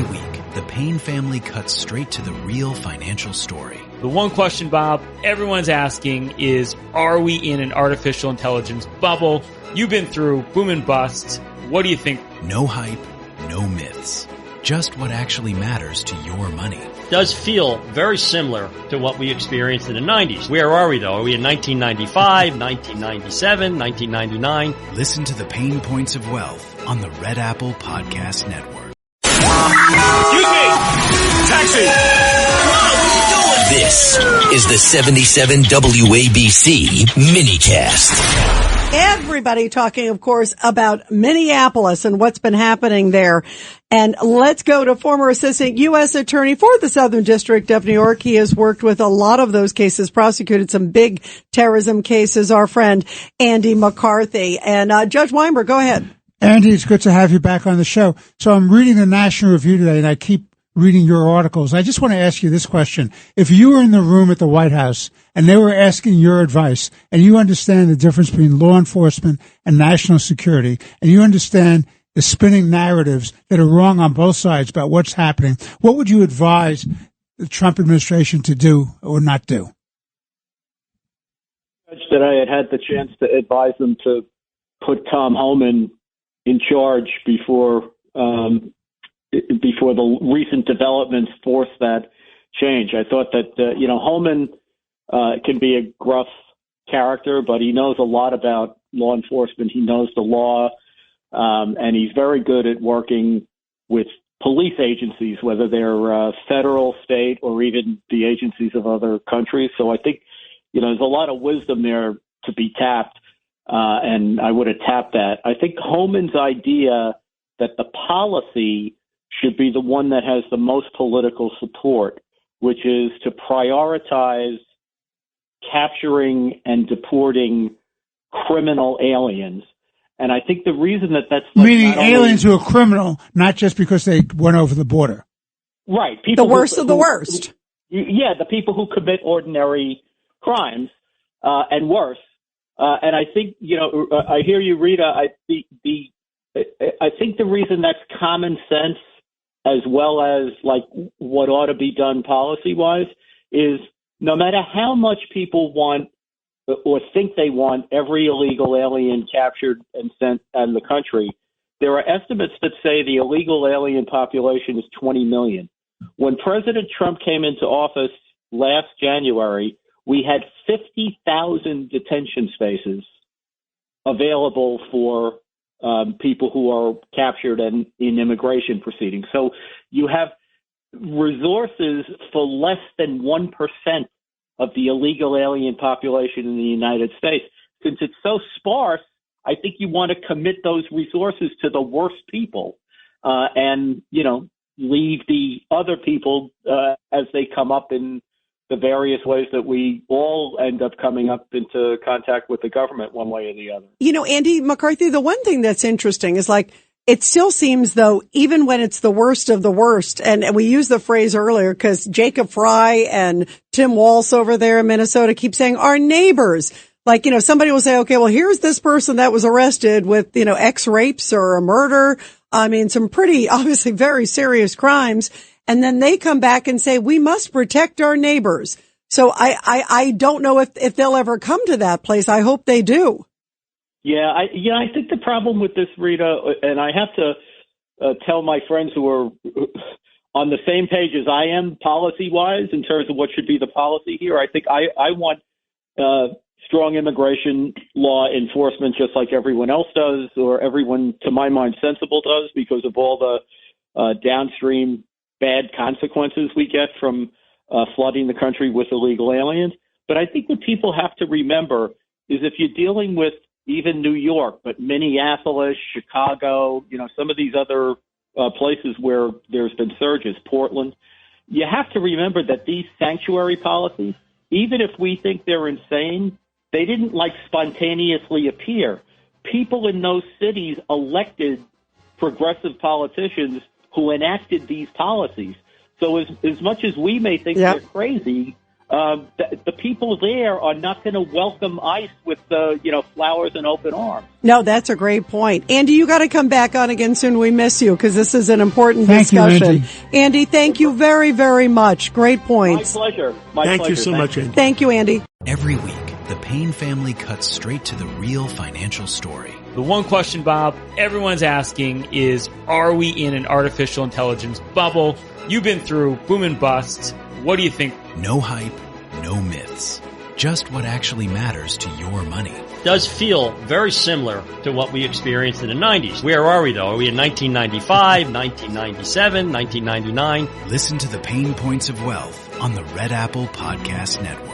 Every week, the Payne family cuts straight to the real financial story. The one question, Bob, everyone's asking is, are we in an artificial intelligence bubble? You've been through boom and bust. What do you think? No hype, no myths. Just what actually matters to your money. Does feel very similar to what we experienced in the 90s. Where are we, though? Are we in 1995, 1997, 1999? Listen to the Pain Points of Wealth on the Red Apple Podcast Network. Excuse me! Taxi! This is the 77 WABC minicast. Everybody talking, of course, about Minneapolis and what's been happening there. And let's go to former Assistant U.S. Attorney for the Southern District of New York. He has worked with a lot of those cases, prosecuted some big terrorism cases, our friend Andy McCarthy. And Judge Weinberg, go ahead. Andy, it's good to have you back on the show. So I'm reading the National Review today, and I keep reading your articles. I just want to ask you this question. If you were in the room at the White House and they were asking your advice, and you understand the difference between law enforcement and national security, and you understand the spinning narratives that are wrong on both sides about what's happening, what would you advise the Trump administration to do or not do? That I had the chance to advise them to put Tom Homan in charge before the recent developments forced that change. I thought that Homan can be a gruff character, but he knows a lot about law enforcement. He knows the law, and he's very good at working with police agencies, whether they're federal, state, or even the agencies of other countries. So I think there's a lot of wisdom there to be tapped. And I would have tapped that. I think Homan's idea that the policy should be the one that has the most political support, which is to prioritize capturing and deporting criminal aliens. And I think the reason that's meaning aliens who are criminal, not just because they went over the border. Right. People the worst of the worst. Yeah, the people who commit ordinary crimes and worse. And I think, I hear you, Rita. I think the reason that's common sense as well as like what ought to be done policy wise is no matter how much people want or think they want every illegal alien captured and sent out of the country, there are estimates that say the illegal alien population is 20 million. When President Trump came into office last January, we had 50,000 detention spaces available for people who are captured and in immigration proceedings. So you have resources for less than 1% of the illegal alien population in the United States. Since it's so sparse, I think you want to commit those resources to the worst people and leave the other people as they come up in the various ways that we all end up coming up into contact with the government one way or the other. Andy McCarthy, the one thing that's interesting is it still seems though, even when it's the worst of the worst, and we used the phrase earlier because Jacob Fry and Tim Walz over there in Minnesota keep saying our neighbors. Somebody will say, okay, well, here's this person that was arrested with, X rapes or a murder. I mean, some pretty obviously very serious crimes. And then they come back and say, we must protect our neighbors. So I don't know if they'll ever come to that place. I hope they do. Yeah, I think the problem with this, Rita, and I have to tell my friends who are on the same page as I am policy-wise in terms of what should be the policy here. I think I want strong immigration law enforcement just like everyone else does, or everyone, to my mind, sensible does, because of all the downstream bad consequences we get from flooding the country with illegal aliens. But I think what people have to remember is if you're dealing with even New York, but Minneapolis, Chicago, some of these other places where there's been surges, Portland, you have to remember that these sanctuary policies, even if we think they're insane, they didn't spontaneously appear. People in those cities elected progressive politicians who enacted these policies. So as much as we may think they're crazy, the people there are not going to welcome ICE with flowers and open arms. No, that's a great point. Andy, you got to come back on again soon. We miss you because this is an important discussion. You, Andy, thank you very, very much. Great points. My pleasure. Thank you so much, Andy. Thank you, Andy. Every week, the Payne family cuts straight to the real financial story. The one question, Bob, everyone's asking is, are we in an artificial intelligence bubble? You've been through boom and bust. What do you think? No hype, no myths. Just what actually matters to your money. Does feel very similar to what we experienced in the 90s. Where are we, though? Are we in 1995, 1997, 1999? Listen to the Pain Points of Wealth on the Red Apple Podcast Network.